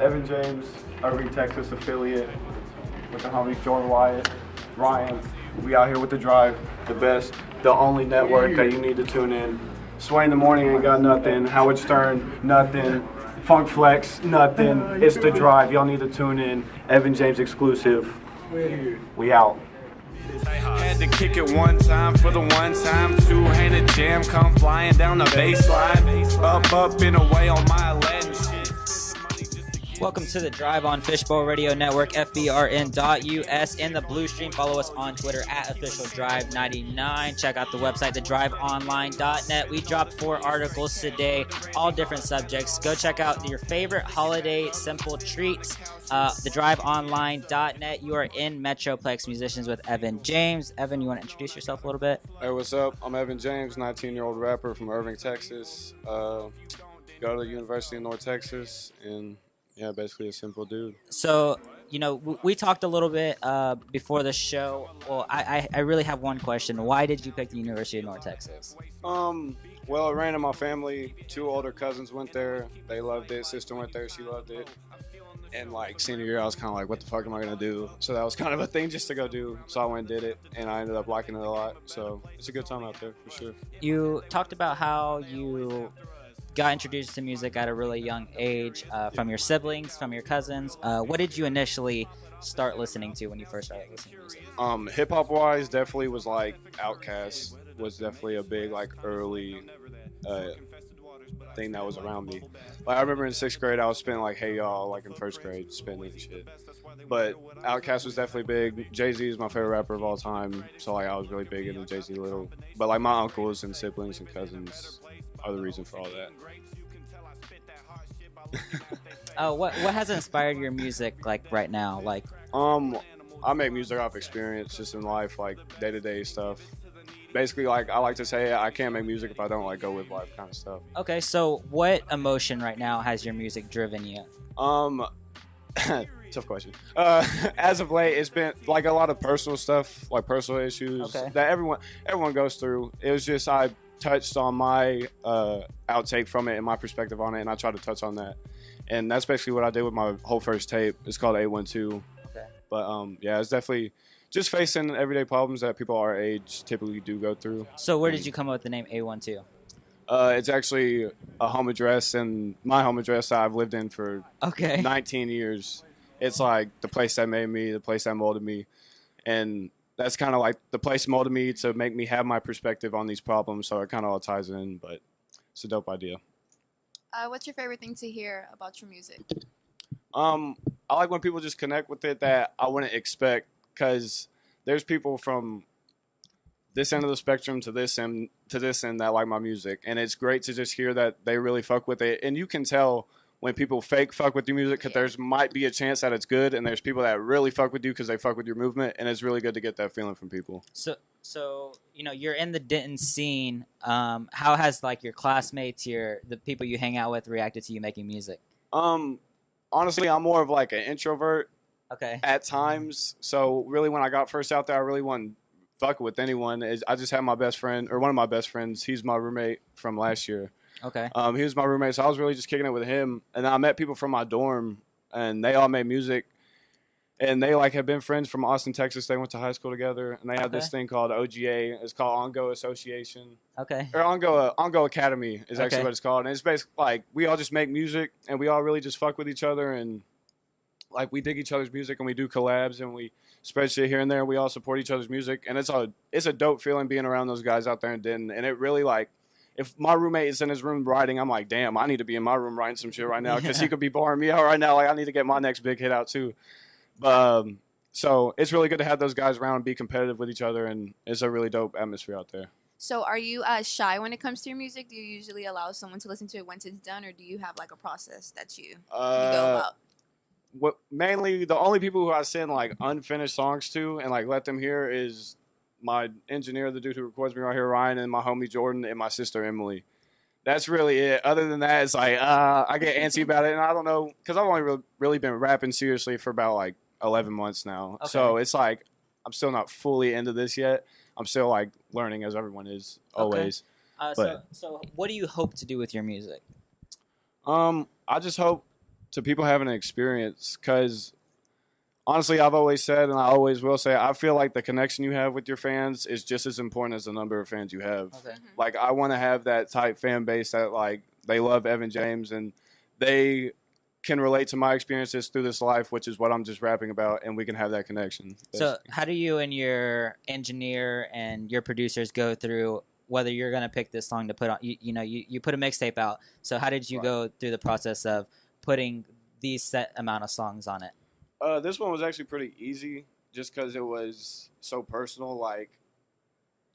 Evan James, Irving, Texas affiliate with the homies Jordan Wyatt, Ryan. We out here with The Drive, the best, the only network that you need to tune in. Sway in the Morning ain't got nothing. Howard Stern, nothing. Funk Flex, nothing. It's The Drive. Y'all need to tune in. Evan James exclusive. We out. Had to kick it one time for the one time. Two-handed jam come flying down the baseline. Up and away on my Aladdin shit. Welcome to The Drive on Fishbowl Radio Network, FBRN.US, and the Blue Stream. Follow us on Twitter at OfficialDrive99. Check out the website, thedriveonline.net. We dropped 4 articles today, all different subjects. Go check out your favorite holiday simple treats, thedriveonline.net. You are in Metroplex Musicians with Evan James. Evan, you want to introduce yourself a little bit? Hey, what's up? I'm Evan James, 19-year-old rapper from Irving, Texas. Go to the University of North Texas, and yeah, basically a simple dude. So, you know, we talked a little bit before the show. Well, I really have one question. Why did you pick the University of North Texas? Well, it ran in my family. 2 older cousins went there. They loved it. Sister went there. She loved it. And, like, senior year, I was kind of like, what the fuck am I going to do? So that was kind of a thing just to go do. So I went and did it, and I ended up liking it a lot. So it's a good time out there, for sure. You talked about how you got introduced to music at a really young age from your siblings, from your cousins. What did you initially start listening to when you first started listening to music? Hip-hop wise, definitely was like Outkast was definitely a big like early thing that was around me. Like I remember in 6th grade I was spinning like Hey Y'all, like in 1st grade spinning and shit. But Outkast was definitely big. Jay-Z is my favorite rapper of all time, so like I was really big into Jay-Z Little. But like my uncles and siblings and cousins are the reason for all that. What has inspired your music like right now? Like I make music off experience just in life, like day-to-day stuff. Basically, like I like to say, I can't make music if I don't like go with life kind of stuff. Okay, so what emotion right now has your music driven you? Tough question. As of late, it's been like a lot of personal stuff, like personal issues that everyone goes through. It was just I touched on my outtake from it and my perspective on it, and I tried to touch on that. And that's basically what I did with my whole first tape. It's called 812. Okay. But yeah, it's definitely just facing everyday problems that people our age typically do go through. So where did you come up with the name A12? It's actually a home address, and my home address that I've lived in for 19 years. It's like the place that made me, the place that molded me. And that's kind of like the place molded me to make me have my perspective on these problems. So it kind of all ties in, but it's a dope idea. What's your favorite thing to hear about your music? I like when people just connect with it that I wouldn't expect, because there's people from this end of the spectrum to this end that like my music, and it's great to just hear that they really fuck with it. And you can tell when people fake fuck with your music, because there's might be a chance that it's good, and there's people that really fuck with you because they fuck with your movement, and it's really good to get that feeling from people. So you know, you're in the Denton scene. How has like your classmates, the people you hang out with, reacted to you making music? Honestly, I'm more of like an introvert. Okay. At times, so really when I got first out there, I really wasn't fucking with anyone. I just had my best friend, or one of my best friends. He's my roommate from last year. Okay. He was my roommate, so I was really just kicking it with him. And I met people from my dorm, and they all made music. And they like have been friends from Austin, Texas. They went to high school together, and they have this thing called OGA. It's called Ongo Association. Okay. Or Ongo Academy is actually what it's called. And it's basically like we all just make music, and we all really just fuck with each other, and like we dig each other's music, and we do collabs, and we spread shit here and there. We all support each other's music, and it's a dope feeling being around those guys out there in Denton. And it really like, if my roommate is in his room writing, I'm like, damn, I need to be in my room writing some shit right now, because he could be boring me out right now. Like I need to get my next big hit out too. So it's really good to have those guys around and be competitive with each other, and it's a really dope atmosphere out there. So are you shy when it comes to your music? Do you usually allow someone to listen to it once it's done, or do you have like a process that you go about? Mainly the only people who I send like unfinished songs to and like let them hear is my engineer, the dude who records me right here, Ryan, and my homie Jordan, and my sister Emily. That's really it. Other than that, it's like I get antsy about it, and I don't know, because I've only really been rapping seriously for about like 11 months now. Okay. So it's like I'm still not fully into this yet. I'm still like learning, as everyone is always. Okay. So what do you hope to do with your music? I just hope to people having an experience, because honestly, I've always said, and I always will say, I feel like the connection you have with your fans is just as important as the number of fans you have. Okay. Like, I want to have that type fan base that, like, they love Evan James and they can relate to my experiences through this life, which is what I'm just rapping about, and we can have that connection. So how do you and your engineer and your producers go through whether you're going to pick this song to put on? You put a mixtape out. So how did you go through the process of putting these set amount of songs on it? This one was actually pretty easy just because it was so personal. Like,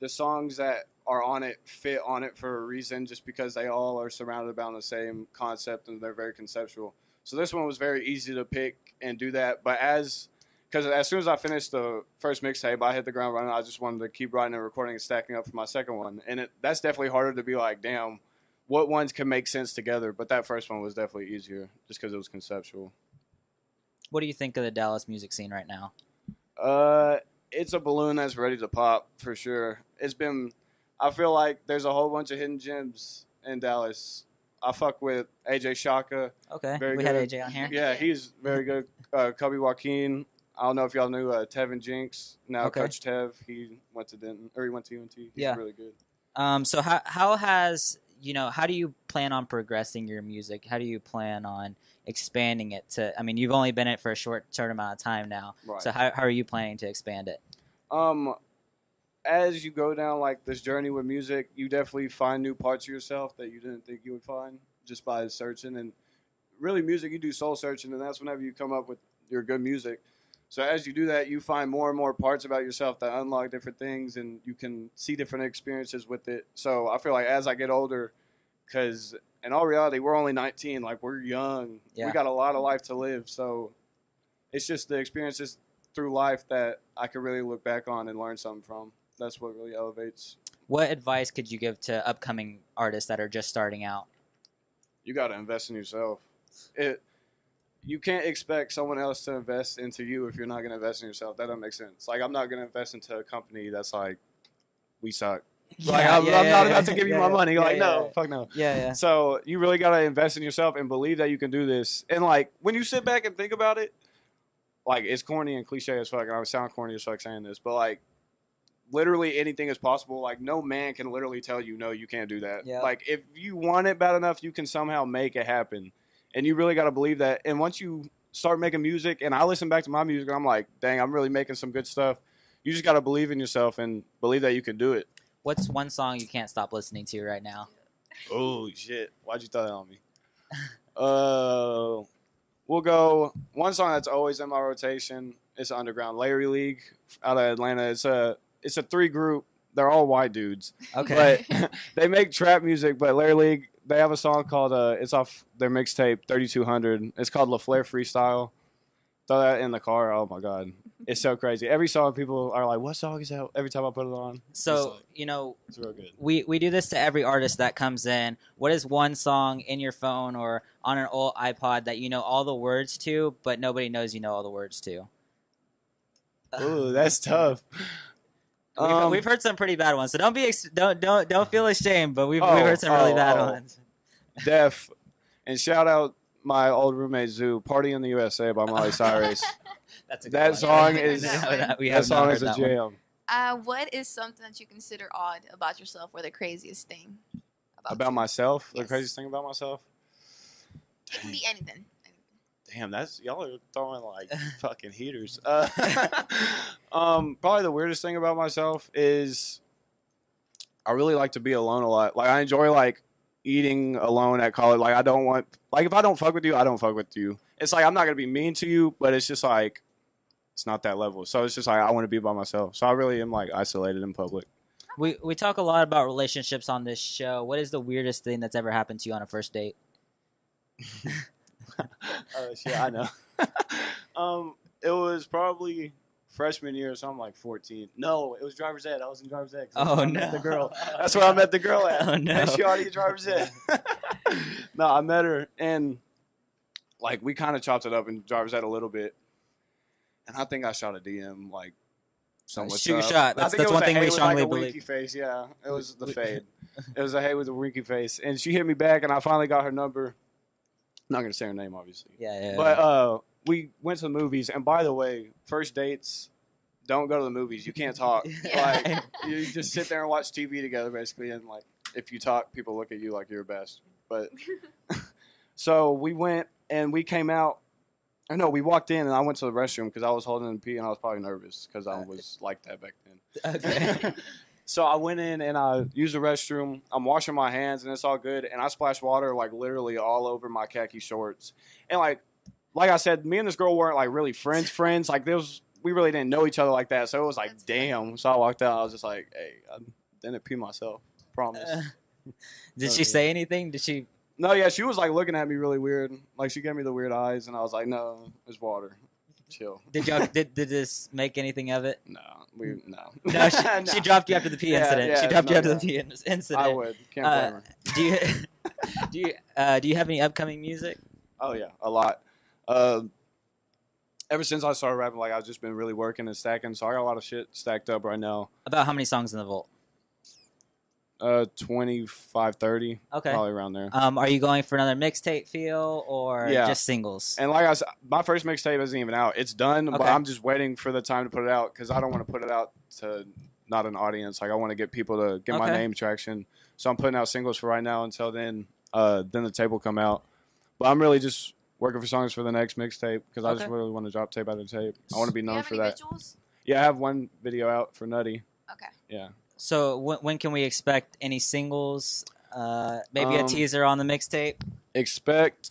the songs that are on it fit on it for a reason, just because they all are surrounded about the same concept and they're very conceptual. So this one was very easy to pick and do that. But because as soon as I finished the first mixtape, I hit the ground running. I just wanted to keep writing and recording and stacking up for my second one. And that's definitely harder to be like, damn, what ones can make sense together? But that first one was definitely easier just because it was conceptual. What do you think of the Dallas music scene right now? It's a balloon that's ready to pop for sure. I feel like there's a whole bunch of hidden gems in Dallas. I fuck with AJ Shaka. Okay, very we good. had AJ on here. Yeah, he's very good. Cubby Joaquin. I don't know if y'all knew Tevin Jinx. Now Coach Tev. He went to Denton, or he went to UNT. He's really good. So how do you plan on progressing your music? How do you plan on expanding it to? I mean, you've only been in it for a short amount of time now. Right. So how are you planning to expand it? As you go down like this journey with music, you definitely find new parts of yourself that you didn't think you would find just by searching. And really, music, you do soul searching, and that's whenever you come up with your good music. So as you do that, you find more and more parts about yourself that unlock different things, and you can see different experiences with it. So I feel like as I get older, because in all reality, we're only 19, like we're young. Yeah. We got a lot of life to live. So it's just the experiences through life that I could really look back on and learn something from. That's what really elevates. What advice could you give to upcoming artists that are just starting out? You got to invest in yourself. You can't expect someone else to invest into you if you're not going to invest in yourself. That doesn't make sense. Like, I'm not going to invest into a company that's like, we suck. Like, I'm not about to give you my money. Fuck no. Yeah. So you really got to invest in yourself and believe that you can do this. And, like, when you sit back and think about it, like, it's corny and cliche as fuck, and I sound corny as fuck saying this, but, like, literally anything is possible. Like, no man can literally tell you, no, you can't do that. Yeah. Like, if you want it bad enough, you can somehow make it happen. And you really got to believe that. And once you start making music, and I listen back to my music, and I'm like, dang, I'm really making some good stuff. You just got to believe in yourself and believe that you can do it. What's one song you can't stop listening to right now? Oh, shit. Why'd you throw that on me? We'll go one song that's always in my rotation. It's Underground. Larry League out of Atlanta. It's a 3-group. They're all white dudes. Okay. But they make trap music, but Larry League, they have a song called, it's off their mixtape, 3200. It's called LaFleur Freestyle. Throw that in the car. Oh, my God. It's so crazy. Every song, people are like, what song is that? Every time I put it on. So, it's real good. We do this to every artist that comes in. What is one song in your phone or on an old iPod that you know all the words to, but nobody knows you know all the words to? Ooh, that's tough. We've heard some pretty bad ones, so don't feel ashamed. But we've heard some really bad ones. Def, and shout out my old roommate Zoo, "Party in the USA" by Miley Cyrus. That's a good that one. song Yeah, is that song is a jam. What is something that you consider odd about yourself, or the craziest thing About you? myself? Yes. The craziest thing about myself? It can be anything. Damn, y'all are throwing like fucking heaters. Probably the weirdest thing about myself is I really like to be alone a lot. Like, I enjoy like eating alone at college. Like, I don't want, like, if I don't fuck with you, I don't fuck with you. It's like I'm not gonna be mean to you, but it's just like it's not that level. So it's just like I want to be by myself. So I really am like isolated in public. We talk a lot about relationships on this show. What is the weirdest thing that's ever happened to you on a first date? Oh shit, I know. It was probably freshman year, so I'm like 14. No, it was driver's ed. I was in driver's ed. Oh, I no. met the girl. That's where I met the girl at. Oh, no. And she already in driver's ed. No, I met her, and like we kind of chopped it up in driver's ed a little bit. And I think I shot a DM like somewhat. Shoot your shot. That's one thing we strongly believe. Winky face, yeah. It was the fade. It was a hey with a winky face, and she hit me back, and I finally got her number. not gonna say her name, obviously. Yeah. But we went to the movies, and by the way, first dates, don't go to the movies. You can't talk. Yeah. Like you just sit there and watch TV together, basically, and like if you talk, people look at you like you're best. But so we went and we came out. Or no, we walked in and I went to the restroom because I was holding in pee and I was probably nervous because I was like that back then. Okay. So I went in and I used the restroom. I'm washing my hands and it's all good. And I splashed water like literally all over my khaki shorts. And like I said, me and this girl weren't like really friends. Like we really didn't know each other like that. So it was like, That's damn. So I walked out. I was just like, hey, I didn't pee myself. Promise. Did she say anything? Did she? No, yeah, she was like looking at me really weird. Like she gave me the weird eyes, and I was like, no, it's water. Chill. Did this make anything of it? No. No, she dropped you after the pee incident. Yeah, she dropped you no, after the pee incident. I would. Can't blame her. Do you have any upcoming music? Oh yeah, a lot. Ever since I started rapping, like I've just been really working and stacking, so I got a lot of shit stacked up right now. About how many songs in the vault? 25, 30. Okay. Probably around there. Are you going for another mixtape feel or Yeah. just singles? And like I said, my first mixtape isn't even out. It's done, but Okay. I'm just waiting for the time to put it out because I don't want to put it out to not an audience. Like I want to get people to get my Okay. name traction. So I'm putting out singles for right now until then. Then the tape will come out. But I'm really just working for songs for the next mixtape because I just Okay. really want to drop tape out of tape. I want to be Do you known have for any that. visuals? Yeah, I have one video out for Nutty. Okay. Yeah. So when can we expect any singles? Maybe a Um, teaser on the mixtape. Expect.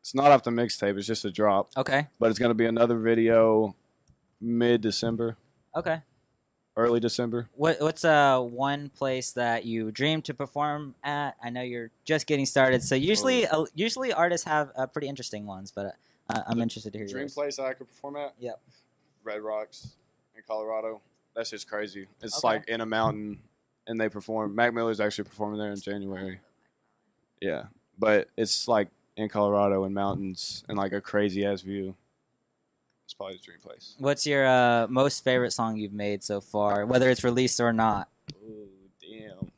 It's not off the mixtape. It's just a drop. Okay. But it's going to be another video mid-December, Okay. early December. What's one place that you dream to perform at? I know you're just getting started, so usually artists have pretty interesting ones, but I'm interested to hear Dream yours. place that I could perform at? Yep. Red Rocks in Colorado. That's just crazy. It's Okay. like in a mountain, and they perform. Mac Miller's actually performing there in January. Yeah, but it's like in Colorado in mountains and like a crazy ass view. It's probably the dream place. What's your most favorite song you've made so far, whether it's released or not? Ooh, damn.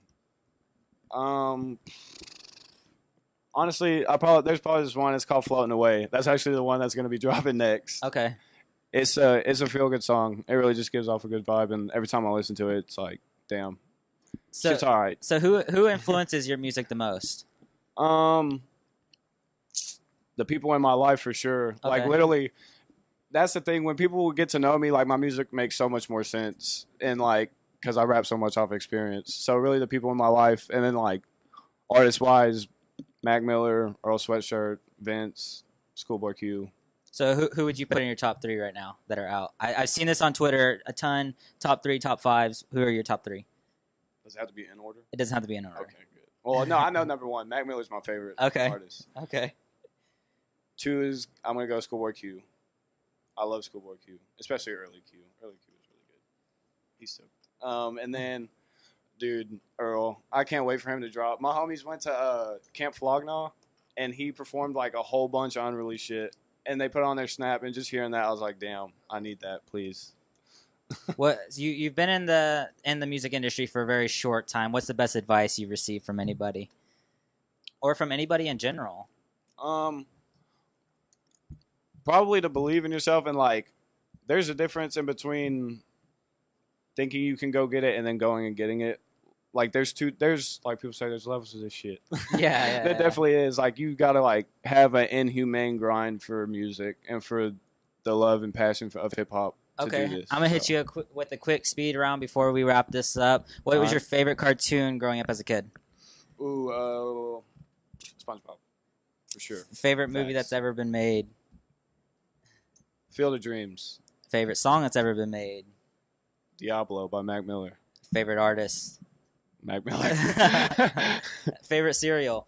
Honestly, there's probably this one. It's called "Floating Away." That's actually the one that's going to be dropping next. Okay. It's a feel good song. It really just gives off a good vibe, and every time I listen to it, it's like, damn, So it's all right. so who influences your music the most? The people in my life for sure. Like Okay. literally, that's the thing. When people get to know me, like my music makes so much more sense, and like because I rap so much off experience. So really, the people in my life, and then like artist wise, Mac Miller, Earl Sweatshirt, Vince, Schoolboy Q. So who would you put in your top 3 right now that are out? I've seen this on Twitter a ton. Top 3, top 5s. Who are your top 3? Does it have to be in order? It doesn't have to be in order. Okay, good. Well, no, I know number 1. Mac Miller's my favorite Okay. artist. Okay. 2 is I'm gonna go Schoolboy Q. I love Schoolboy Q, especially early Q. Early Q is really good. He's so good. And then, dude, Earl. I can't wait for him to drop. My homies went to Camp Flognaw, and he performed like a whole bunch of unreleased shit. And they put on their Snap, and just hearing that, I was like, damn, I need that, please. You've been in the music industry for a very short time. What's the best advice you've received from anybody, or from anybody in general? Probably to believe in yourself, and like, there's a difference in between thinking you can go get it and then going and getting it. Like there's like people say there's levels of this shit. Yeah. There definitely is. Like you gotta like have an inhumane grind for music and for the love and passion of hip hop. Okay, to do this, I'm gonna hit so. you with a quick speed round before we wrap this up. What was Alright. your favorite cartoon growing up as a kid? Ooh, SpongeBob, for sure. Favorite movie Facts. that's ever been made? Field of Dreams, Favorite song that's ever been made? Diablo by Mac Miller. Favorite artist? Mac Miller. Favorite cereal?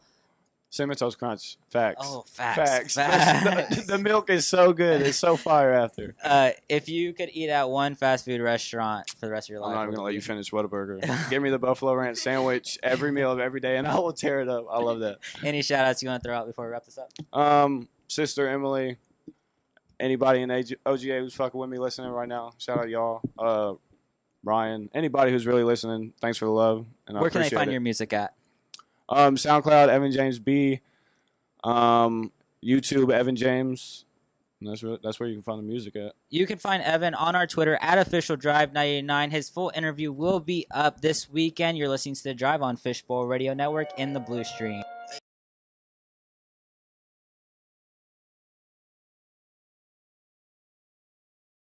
Cinnamon Toast Crunch. Facts. Oh, facts. The milk is so good. It's so fire after. If you could eat at one fast food restaurant for the rest of your life, I'm not even what gonna would let it you be? finish Whataburger. Give me the Buffalo Ranch sandwich every meal of every day, and I will tear it up. I love that. Any shout outs you want to throw out before we wrap this up? Sister Emily, anybody in OGA who's fucking with me listening right now, shout out y'all. Ryan, anybody who's really listening, thanks for the love. And Where I can they appreciate find it. your music at? SoundCloud, Evan James B. YouTube, Evan James. And that's where you can find the music at. You can find Evan on our Twitter at officialdrive99. His full interview will be up this weekend. You're listening to the Drive on Fishbowl Radio Network in the Blue Stream.